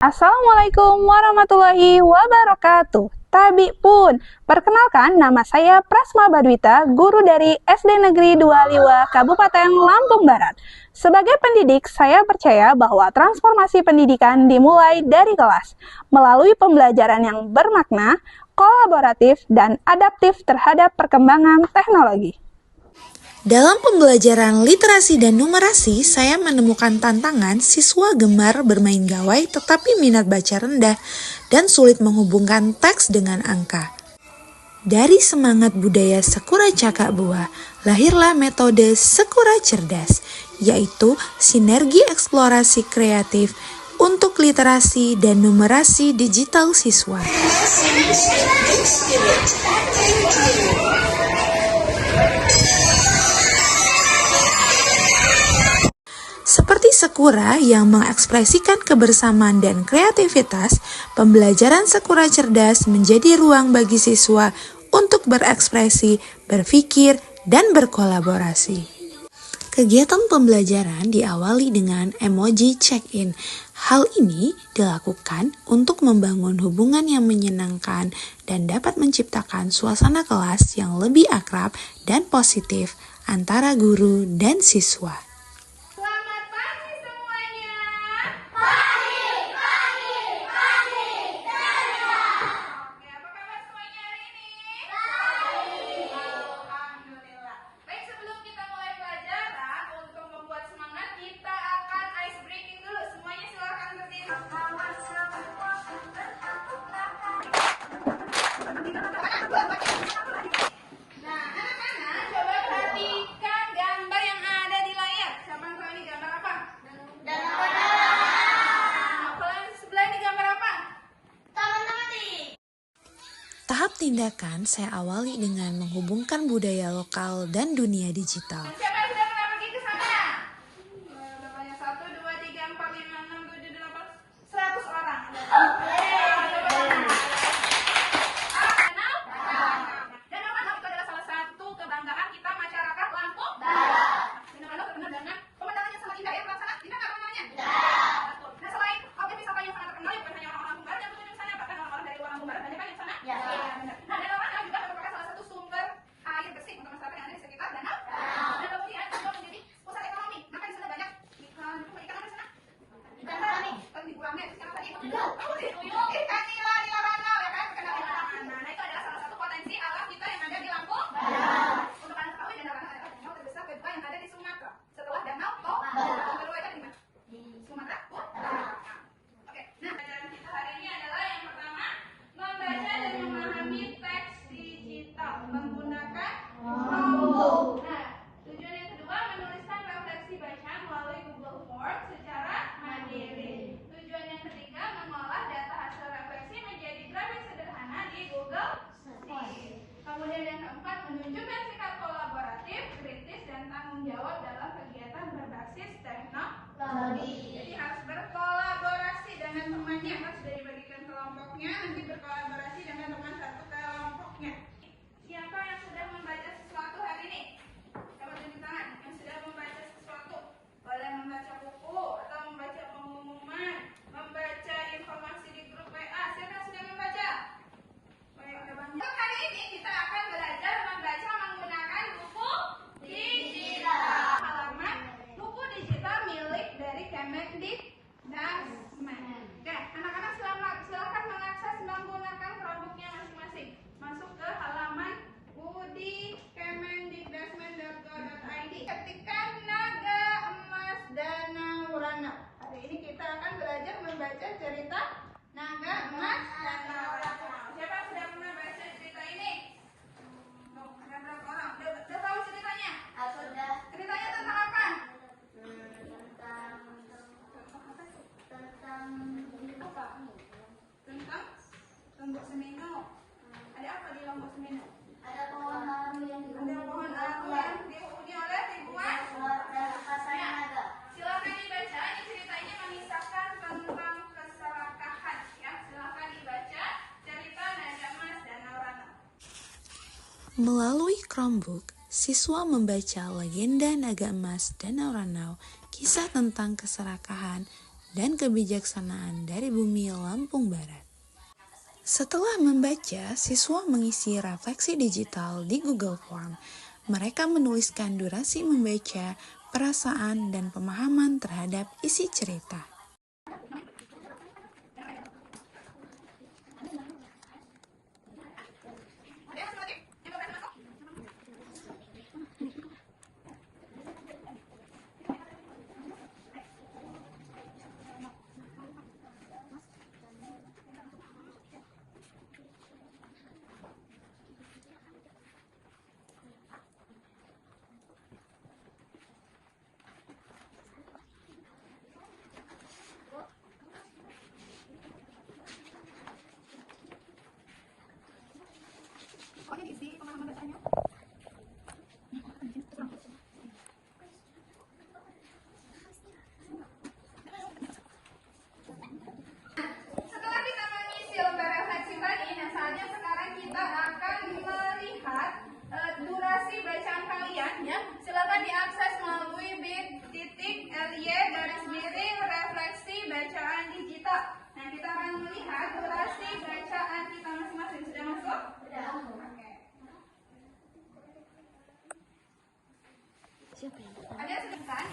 Assalamualaikum warahmatullahi wabarakatuh. Tabi pun, perkenalkan nama saya Prasma Badwita, guru dari SD Negeri 2 Liwa, Kabupaten Lampung Barat. Sebagai pendidik, saya percaya bahwa transformasi pendidikan dimulai dari kelas, melalui pembelajaran yang bermakna, kolaboratif, dan adaptif terhadap perkembangan teknologi. Dalam pembelajaran literasi dan numerasi, saya menemukan tantangan siswa gemar bermain gawai tetapi minat baca rendah dan sulit menghubungkan teks dengan angka. Dari semangat budaya Sekura Cakak Buah, lahirlah metode Sekura Cerdas, yaitu sinergi eksplorasi kreatif untuk literasi dan numerasi digital siswa. Seperti Sekura yang mengekspresikan kebersamaan dan kreativitas, pembelajaran Sekura Cerdas menjadi ruang bagi siswa untuk berekspresi, berpikir, dan berkolaborasi. Kegiatan pembelajaran diawali dengan emoji check-in. Hal ini dilakukan untuk membangun hubungan yang menyenangkan dan dapat menciptakan suasana kelas yang lebih akrab dan positif antara guru dan siswa. Tahap tindakan saya awali dengan menghubungkan budaya lokal dan dunia digital. Siapa yang sudah pernah pergi ke sana? Banyak 1, 2, 3, 4, 5, 6, 7, 8, 100 orang. Danau itu adalah salah satu kebanggaan kita masyarakat Lampung. Danau terkenal dengan pemandangannya sangat indah ya, sana. Indah nggak pemandangannya? Nah, selain objek wisata yang sangat terkenal, bukan hanya orang-orang Lampung Barat yang berkunjung ke sana, bahkan orang-orang dari luar Lampung Barat banyak kan yang sana? Ya. Nah, Danau Ranaw juga merupakan salah satu sumber air bersih untuk masyarakat yang ada di sekitar danau. Dan kemudian juga menjadi pusat ekonomi. Maka di sana banyak ikan apa di sana? Ikan tani. Di Buangnya itu sekarang tadi itu tuyul. Ikan nila Ranaw ya kan, terkenal di mana-mana. Nah, itu adalah salah satu potensi alam kita yang ada di Lampung. Untuk kalian ketahui, Danau Ranaw adalah danau terbesar kedua yang ada di Sumatera. Setelah Danau Toba. Yang kedua itu di mana? Di Sumatera Utara. Oke, nah pelajaran kita hari ini adalah yang pertama, membaca dan memahami teks digital menggunakan Chromebook. Nah, tujuan yang kedua, menuliskan refleksi bacaan melalui Google Forms secara mandiri. Tujuan yang ketiga, mengolah data hasil refleksi menjadi grafik sederhana di Google Sheets. Kemudian yang keempat, menunjukkan sikap kolaboratif, kritis, dan tanggung jawab dalam kegiatan berbasis teknologi. Jadi harus berkolaborasi dengan temannya, kan sudah dibagikan kelompoknya, nanti berkolaborasi dengan teman satu kelompoknya. Siapa yang sudah membaca sesuatu hari ini? Coba tunjuk tangan yang sudah membaca sesuatu. Boleh membaca buku atau membaca pengumuman, membaca informasi di grup WA. Siapa yang sudah membaca? Baik, ada banyak. Untuk hari ini kita akan belajar membaca menggunakan buku digital. Halaman buku digital milik dari Kemendikbudristek. Oke, anak-anak silakan mengakses menggunakan Chromebooknya masing-masing. Masuk ke halaman budi.kemendikbudristek.go.id. Ketikkan naga emas Danau Ranaw. Hari ini kita akan belajar membaca cerita naga emas Danau Ranaw. Siapa yang sudah pernah baca cerita ini? Ada berapa orang? Udah tahu ceritanya? Sudah. Ceritanya tentang apa? Tentang Lombok Semino. Ada apa di Lombok Semino? Ada pohon aru yang dihuni oleh ribuan raksasa naga. Silakan dibaca. Ini ceritanya mengisahkan tentang keserakahan. Ya, silakan dibaca cerita naga emas Danau Ranaw. Melalui Chromebook, siswa membaca legenda naga emas Danau Ranaw, kisah tentang keserakahan dan kebijaksanaan dari Bumi Lampung Barat. Setelah membaca, siswa mengisi refleksi digital di Google Form. Mereka menuliskan durasi membaca, perasaan, dan pemahaman terhadap isi cerita. Pokoknya diisi pengalaman bacanya. Setelah kita mengisi lembar refleksi tadi, nah saatnya sekarang kita akan melihat durasi bacaan kalian ya. Silakan diakses melalui bit.ly/refleksi bacaan digital. Nah, kita akan melihat durasi bacaan kita masing-masing. Sudah masuk? Sudah. Oke.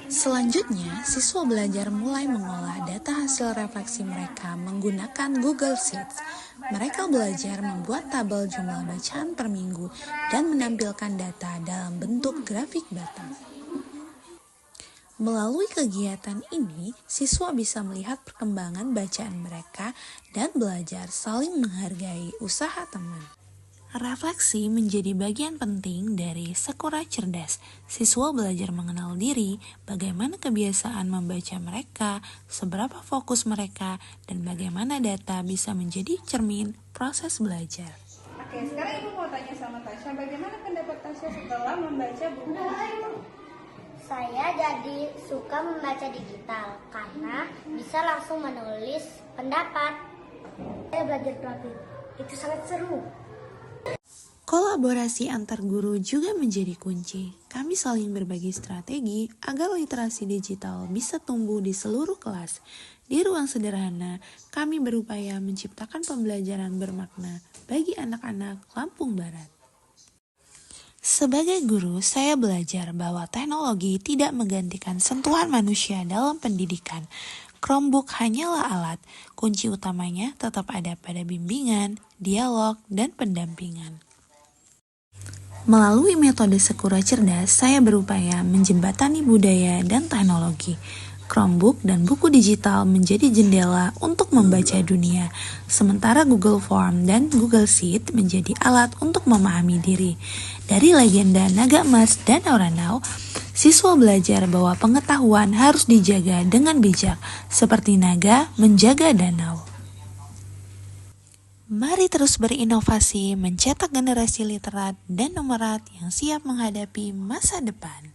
Selanjutnya, siswa belajar mulai mengolah data hasil refleksi mereka menggunakan Google Sheets. Mereka belajar membuat tabel jumlah bacaan per minggu dan menampilkan data dalam bentuk grafik data. Melalui kegiatan ini, siswa bisa melihat perkembangan bacaan mereka dan belajar saling menghargai usaha teman. Refleksi menjadi bagian penting dari Sakura Cerdas. Siswa belajar mengenal diri, bagaimana kebiasaan membaca mereka, seberapa fokus mereka, dan bagaimana data bisa menjadi cermin proses belajar. Oke, sekarang Ibu mau tanya sama Tasya, bagaimana pendapat Tasya setelah membaca buku digital? Saya jadi suka membaca digital karena bisa langsung menulis pendapat. Saya belajar grafik, itu sangat seru. Kolaborasi antar guru juga menjadi kunci. Kami saling berbagi strategi agar literasi digital bisa tumbuh di seluruh kelas. Di ruang sederhana, kami berupaya menciptakan pembelajaran bermakna bagi anak-anak Lampung Barat. Sebagai guru, saya belajar bahwa teknologi tidak menggantikan sentuhan manusia dalam pendidikan. Chromebook hanyalah alat, kunci utamanya tetap ada pada bimbingan, dialog, dan pendampingan. Melalui metode Sakura Cerdas, saya berupaya menjembatani budaya dan teknologi. Chromebook dan buku digital menjadi jendela untuk membaca dunia, sementara Google Form dan Google Sheet menjadi alat untuk memahami diri. Dari legenda naga emas dan Danau, siswa belajar bahwa pengetahuan harus dijaga dengan bijak, seperti naga menjaga danau. Mari terus berinovasi, mencetak generasi literat dan numerat yang siap menghadapi masa depan.